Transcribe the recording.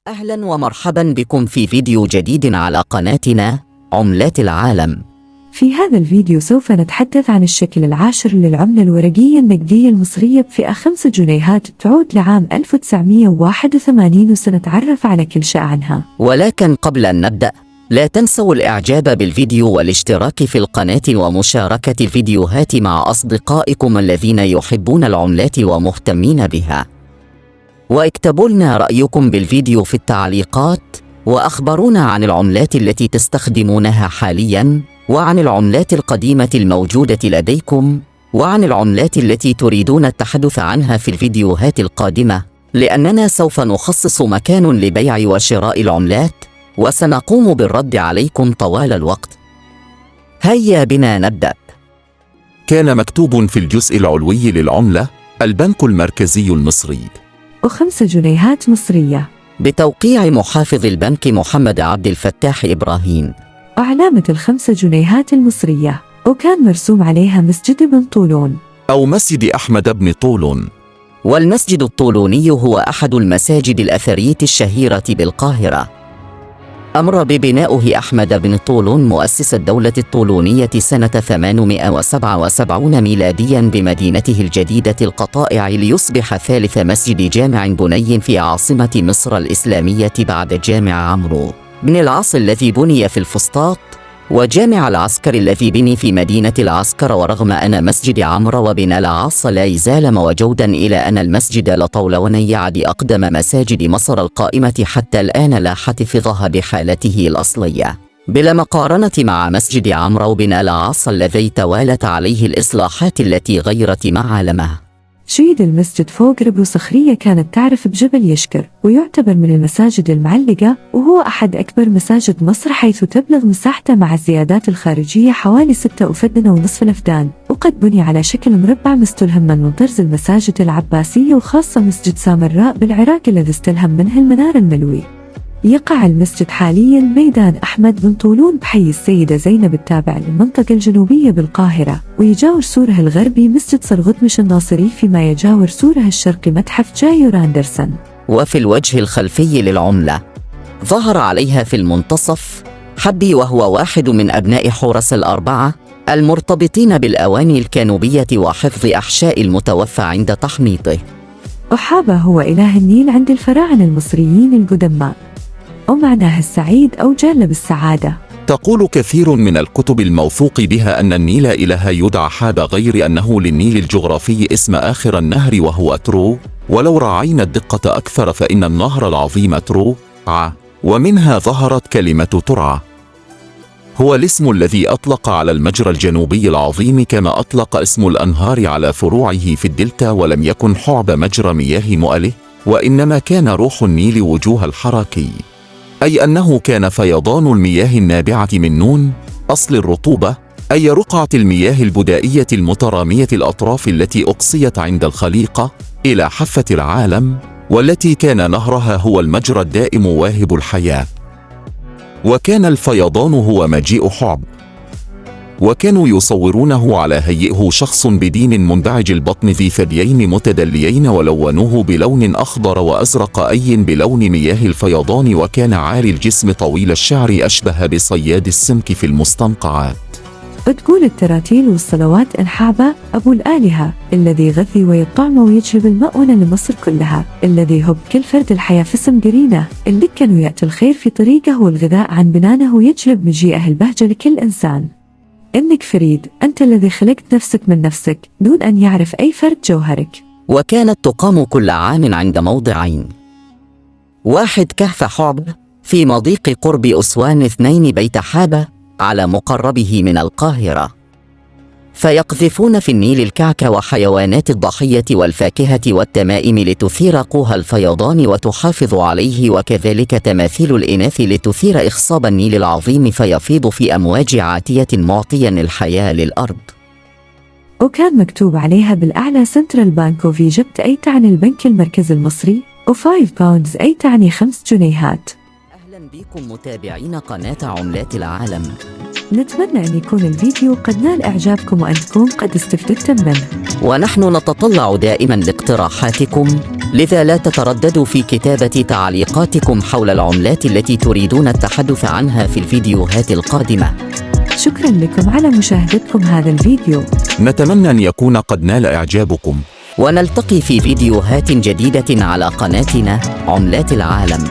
أهلا ومرحبا بكم في فيديو جديد على قناتنا عملات العالم. في هذا الفيديو سوف نتحدث عن الشكل العاشر للعملة الورقية النقدية المصرية بفئة 5 جنيهات تعود لعام 1981 وسنتعرف على كل شيء عنها. ولكن قبل أن نبدأ لا تنسوا الإعجاب بالفيديو والاشتراك في القناة ومشاركة الفيديوهات مع أصدقائكم الذين يحبون العملات ومهتمين بها. واكتبوا لنا رأيكم بالفيديو في التعليقات، وأخبرونا عن العملات التي تستخدمونها حالياً، وعن العملات القديمة الموجودة لديكم، وعن العملات التي تريدون التحدث عنها في الفيديوهات القادمة، لأننا سوف نخصص مكان لبيع وشراء العملات، وسنقوم بالرد عليكم طوال الوقت. هيا بنا نبدأ. كان مكتوب في الجزء العلوي للعملة: البنك المركزي المصري، و5 جنيهات مصرية، بتوقيع محافظ البنك محمد عبد الفتاح إبراهيم. وعلامة ال5 جنيهات المصرية، وكان مرسوم عليها مسجد بن طولون أو مسجد أحمد بن طولون. والمسجد الطولوني هو أحد المساجد الأثرية الشهيرة بالقاهرة. أمر ببنائه أحمد بن طولون مؤسس الدولة الطولونية سنة 877 ميلادياً بمدينته الجديدة القطائع، ليصبح ثالث مسجد جامع بني في عاصمة مصر الإسلامية بعد جامع عمرو بن العاص الذي بني في الفسطاط، وجامع العسكر الذي بني في مدينة العسكر. ورغم أن مسجد عمرو وبن العاص لا يزال موجوداً، إلى أن المسجد لطولون يعد أقدم مساجد مصر القائمة حتى الآن لا حتفظها بحالته الأصلية، بلا مقارنة مع مسجد عمرو بن العاص الذي توالت عليه الإصلاحات التي غيرت معالمه. شيد المسجد فوق ربو صخرية كانت تعرف بجبل يشكر، ويعتبر من المساجد المعلقة، وهو أحد أكبر مساجد مصر، حيث تبلغ مساحته مع الزيادات الخارجية حوالي 6.5 فدان، وقد بني على شكل مربع مستلهم من طرز المساجد العباسية، وخاصة مسجد سامراء بالعراق الذي استلهم منه المنار الملوي. يقع المسجد حالياً ميدان أحمد بن طولون بحي السيدة زينب التابع للمنطقة الجنوبية بالقاهرة، ويجاور سوره الغربي مسجد صرغطمش الناصري، فيما يجاور سوره الشرقي متحف جايور أندرسون. وفي الوجه الخلفي للعملة ظهر عليها في المنتصف حبي، وهو واحد من أبناء حورس الأربعة المرتبطين بالأواني الكانوبية وحفظ أحشاء المتوفى عند تحنيطه. وحابة هو إله النيل عند الفراعنة المصريين القدماء، ومعناه السعيد أو جالب السعادة. تقول كثير من الكتب الموثوق بها أن النيل إله يدعى حاب، غير أنه للنيل الجغرافي اسم آخر النهر وهو ترو، ولو راعينا الدقة أكثر فإن النهر العظيم ترو ومنها ظهرت كلمة ترعى. هو الاسم الذي أطلق على المجرى الجنوبي العظيم، كما أطلق اسم الأنهار على فروعه في الدلتا، ولم يكن حعب مجرى مياه مؤله، وإنما كان روح النيل وجوه الحراكي، أي أنه كان فيضان المياه النابعة من نون أصل الرطوبة، أي رقعة المياه البدائية المترامية الأطراف التي أقصيت عند الخليقة إلى حافة العالم، والتي كان نهرها هو المجرى الدائم واهب الحياة. وكان الفيضان هو مجيء حعب، وكانوا يصورونه على هيئه شخص بدين منبعج البطن ذي ثديين متدليين، ولونوه بلون أخضر وأزرق، أي بلون مياه الفيضان، وكان عالي الجسم طويل الشعر أشبه بصياد السمك في المستنقعات. وتقول التراتيل والصلوات إن حابة أبو الآلهة الذي يغذي ويطعم ويجلب المؤونة لمصر كلها، الذي هب كل فرد الحياة في اسم قرينه، اللي كانوا يأتي الخير في طريقه والغذاء عن بنانه، ويجلب مجيئه البهجة لكل إنسان. إنك فريد، أنت الذي خلقت نفسك من نفسك دون أن يعرف أي فرد جوهرك. وكانت تقام كل عام عند موضعين: واحد كهف حعب في مضيق قرب أسوان، 2 بيت حابة على مقربه من القاهرة، فيقذفون في النيل الكعك وحيوانات الضحية والفاكهة والتمائم لتثير قوها الفيضان وتحافظ عليه، وكذلك تماثيل الإناث لتثير إخصاب النيل العظيم فيفيض في أمواج عاتية معطيا الحياة للأرض. وكان مكتوب عليها بالأعلى سنترال بانك اوف ايجيبت، أي تعني البنك المركزي المصري، و5 باوندز أي تعني 5 جنيهات. أهلا بكم متابعين قناة عملات العالم. نتمنى أن يكون الفيديو قد نال إعجابكم وأنكم قد استفدتم منه. ونحن نتطلع دائما لاقتراحاتكم، لذا لا تترددوا في كتابة تعليقاتكم حول العملات التي تريدون التحدث عنها في الفيديوهات القادمة. شكرا لكم على مشاهدتكم هذا الفيديو. نتمنى أن يكون قد نال إعجابكم، ونلتقي في فيديوهات جديدة على قناتنا عملات العالم.